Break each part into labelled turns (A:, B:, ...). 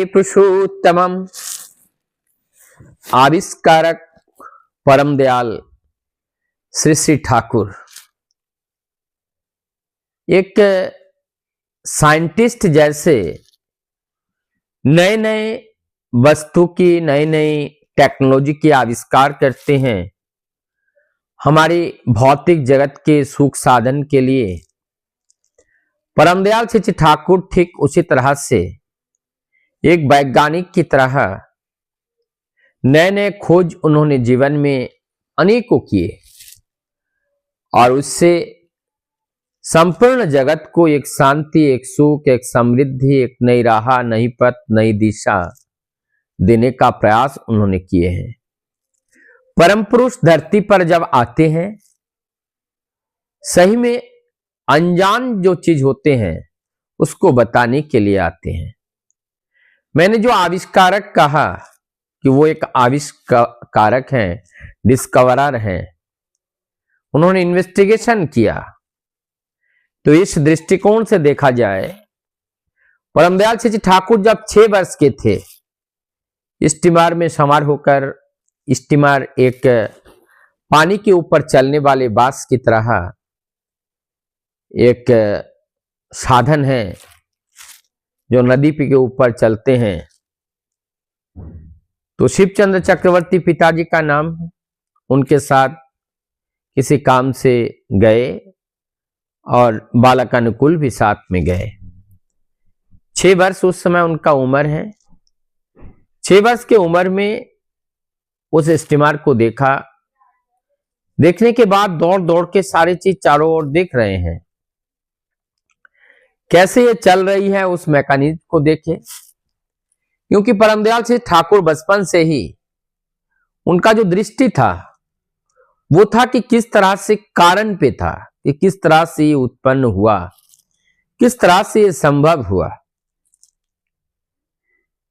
A: पुरुषोत्तमम आविष्कारक परम दयाल श्री श्री ठाकुर एक साइंटिस्ट जैसे नए नए वस्तु की नई नई टेक्नोलॉजी के आविष्कार करते हैं हमारी भौतिक जगत के सुख साधन के लिए। परम दयाल श्री ठाकुर ठीक उसी तरह से एक वैज्ञानिक की तरह नए नए खोज उन्होंने जीवन में अनेकों किए और उससे संपूर्ण जगत को एक शांति, एक सुख, एक समृद्धि, एक नई राह, नई पथ, नई दिशा देने का प्रयास उन्होंने किए हैं। परम पुरुष धरती पर जब आते हैं सही में अनजान जो चीज होते हैं उसको बताने के लिए आते हैं। मैंने जो आविष्कारक कहा कि वो एक आविष्कारक हैं, डिस्कवरर हैं, उन्होंने इन्वेस्टिगेशन किया। तो इस दृष्टिकोण से देखा जाए परम दयाल श्री ठाकुर जब 6 वर्ष के थे स्टीमर में सवार होकर, स्टीमर एक पानी के ऊपर चलने वाले बांस की तरह एक साधन है जो नदी के ऊपर चलते हैं। तो शिवचंद्र चक्रवर्ती पिताजी का नाम है, उनके साथ किसी काम से गए और बालक अनुकूल भी साथ में गए। 6 वर्ष उस समय उनका उम्र है। 6 वर्ष के उम्र में उस स्टीमर को देखा। देखने के बाद दौड़ दौड़ के सारी चीज चारों ओर देख रहे हैं, कैसे ये चल रही है उस मैकेनिज्म को देखे। क्योंकि परम दयाल श्री ठाकुर बचपन से ही उनका जो दृष्टि था वो था कि किस तरह से कारण पे था कि किस तरह से ये उत्पन्न हुआ, किस तरह से ये संभव हुआ।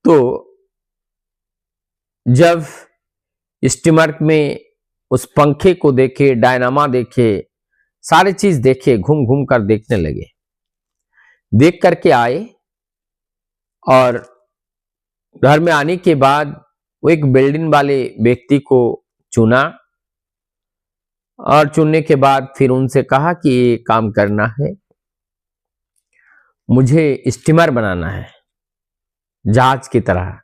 A: तो जब स्टीमर में उस पंखे को देखे, डायनामा देखे, सारी चीज देखे, घूम घूम कर देखने लगे। देख करके आए और घर में आने के बाद वो एक बिल्डिंग वाले व्यक्ति को चुना और चुनने के बाद फिर उनसे कहा कि ये काम करना है, मुझे स्टीमर बनाना है जहाज की तरह।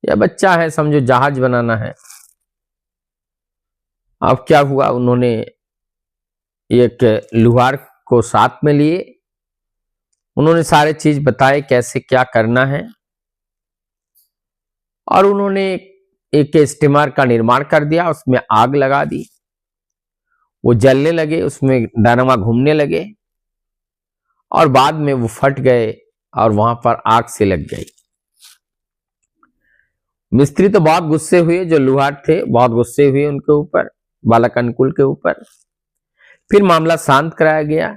A: या बच्चा है समझो, जहाज बनाना है। अब क्या हुआ, उन्होंने एक लुहार को साथ में लिए, उन्होंने सारे चीज बताए कैसे क्या करना है और उन्होंने एक स्टीमर का निर्माण कर दिया। उसमें आग लगा दी, वो जलने लगे, उसमें डायनामा घूमने लगे और बाद में वो फट गए और वहां पर आग से लग गई। मिस्त्री तो बहुत गुस्से हुए, जो लुहार थे बहुत गुस्से हुए उनके ऊपर, बालक अनुकूल के ऊपर। फिर मामला शांत कराया गया।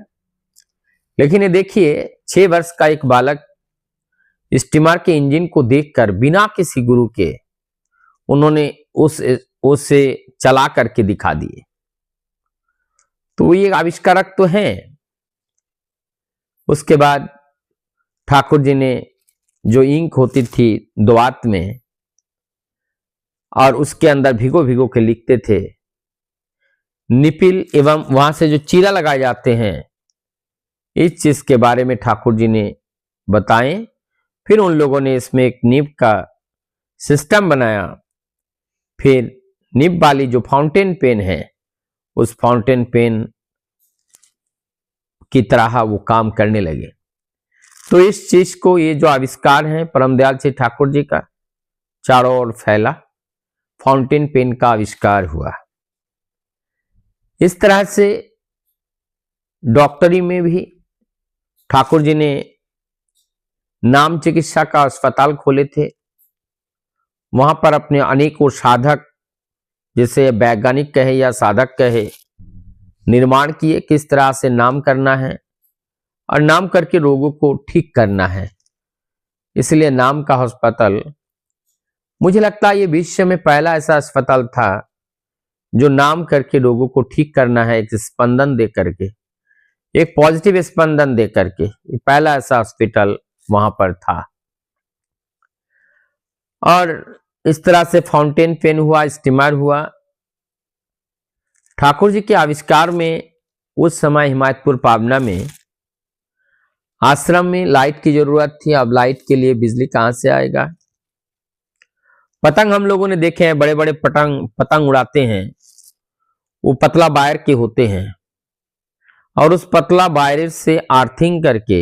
A: लेकिन ये देखिए 6 वर्ष का एक बालक स्टीमर के इंजन को देखकर बिना किसी गुरु के उन्होंने उसे चला करके दिखा दिए। तो ये आविष्कारक तो हैं। उसके बाद ठाकुर जी ने जो इंक होती थी दोआत में और उसके अंदर भिगो भिगो के लिखते थे, निपिल एवं वहां से जो चीरा लगाए जाते हैं, इस चीज के बारे में ठाकुर जी ने बताएं। फिर उन लोगों ने इसमें एक निब का सिस्टम बनाया। फिर निब वाली जो फाउंटेन पेन है उस फाउंटेन पेन की तरह वो काम करने लगे। तो इस चीज को, ये जो आविष्कार है परम दयाल श्री ठाकुर जी का, चारों ओर फैला, फाउंटेन पेन का आविष्कार हुआ। इस तरह से डॉक्टरी में भी ठाकुर जी ने नाम चिकित्सा का अस्पताल खोले थे। वहां पर अपने अनेकों साधक, जिसे वैज्ञानिक कहे या साधक कहे, निर्माण किए, किस तरह से नाम करना है और नाम करके रोगों को ठीक करना है। इसलिए नाम का अस्पताल, मुझे लगता है ये विश्व में पहला ऐसा अस्पताल था जो नाम करके रोगों को ठीक करना है, एक स्पंदन दे करके, एक पॉजिटिव स्पंदन दे करके। पहला ऐसा हॉस्पिटल वहां पर था। और इस तरह से फाउंटेन पेन हुआ, स्टीमर हुआ। ठाकुर जी के आविष्कार में उस समय हिमायतपुर पाबना में आश्रम में लाइट की जरूरत थी। अब लाइट के लिए बिजली कहां से आएगा? पतंग हम लोगों ने देखे हैं, बड़े बड़े पतंग उड़ाते हैं, वो पतला वायर के होते हैं और उस पतला वायर से आर्थिंग करके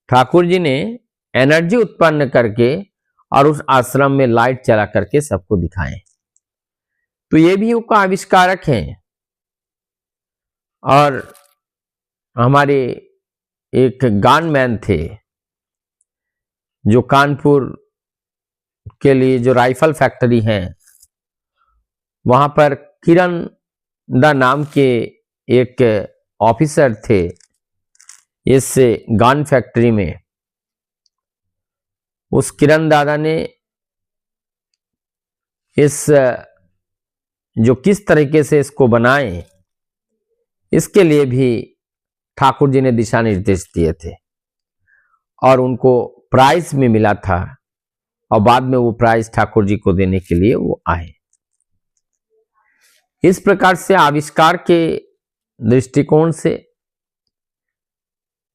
A: ठाकुर जी ने एनर्जी उत्पन्न करके और उस आश्रम में लाइट चला करके सबको दिखाएं। तो ये भी उनका आविष्कारक हैं। और हमारे एक गनमैन थे जो कानपुर के लिए जो राइफल फैक्ट्री है वहां पर किरण दा नाम के एक ऑफिसर थे इस गन फैक्ट्री में। उस किरण दादा ने इस जो किस तरीके से इसको बनाए इसके लिए भी ठाकुर जी ने दिशा निर्देश दिए थे और उनको प्राइज में मिला था और बाद में वो प्राइज ठाकुर जी को देने के लिए वो आए। इस प्रकार से आविष्कार के दृष्टिकोण से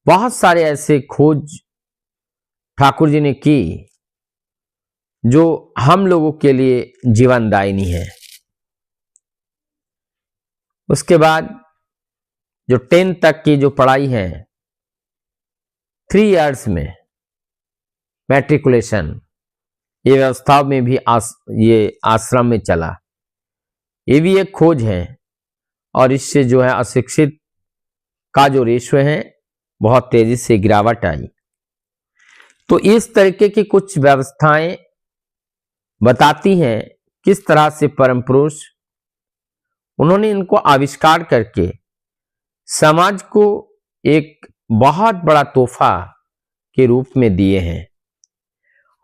A: बहुत सारे ऐसे खोज ठाकुर जी ने की जो हम लोगों के लिए जीवनदायिनी है। उसके बाद जो 10 तक की जो पढ़ाई है 3 इयर्स में मैट्रिकुलेशन, ये व्यवस्था में भी ये आश्रम में चला, ये भी एक खोज है। और इससे जो है अशिक्षित का जो रेशो है बहुत तेजी से गिरावट आई। तो इस तरीके की कुछ व्यवस्थाएं बताती हैं किस तरह से परम पुरुष उन्होंने इनको आविष्कार करके समाज को एक बहुत बड़ा तोहफा के रूप में दिए हैं।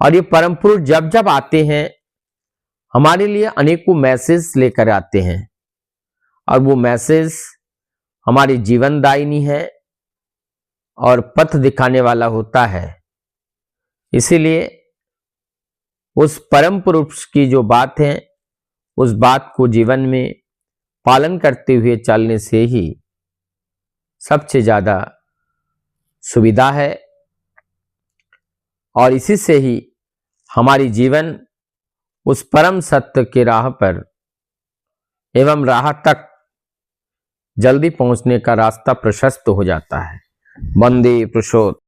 A: और ये परम पुरुष जब जब आते हैं हमारे लिए अनेकों मैसेज लेकर आते हैं और वो मैसेज हमारी जीवनदायिनी है और पथ दिखाने वाला होता है। इसीलिए उस परम पुरुष की जो बात है उस बात को जीवन में पालन करते हुए चलने से ही सबसे ज्यादा सुविधा है और इसी से ही हमारी जीवन उस परम सत्य के राह पर एवं राह तक जल्दी पहुंचने का रास्ता प्रशस्त हो जाता है। वंदे पुरुषोत्तम।